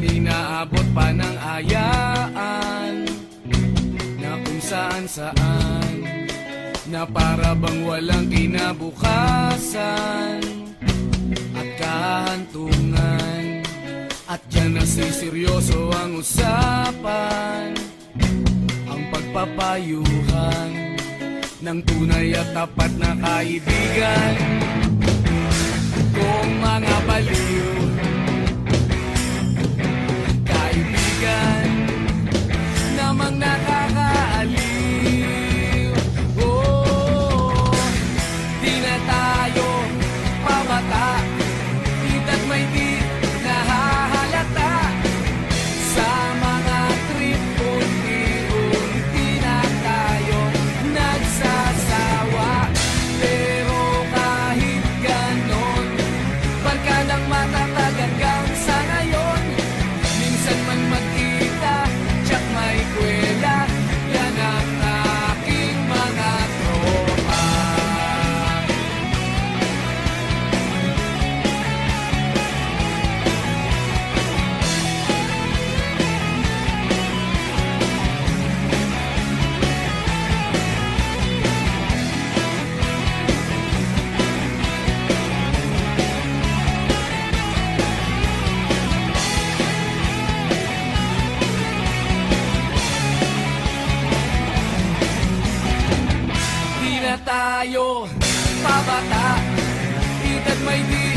Minsan inaabot pa ng ayaan na kung saan na para bang walang kinabukasan at kahantungan. At dyan nasiseryoso ang usapan, ang pagpapayuhan ng tunay at tapat na kaibigan. Kung mga baliw kaibigan namang nakakaaliw, oh, di na tayo pabata, hita't may di nahahalata. Sa mga trip unti-unti na tayo nagsasawa. Pero kahit ganon, barkadang matatag hanggang sa ngayon. Minsan man magkita, tsak may kwela, yan ang aking mga tropa. Di na tayo pabata, hita't may di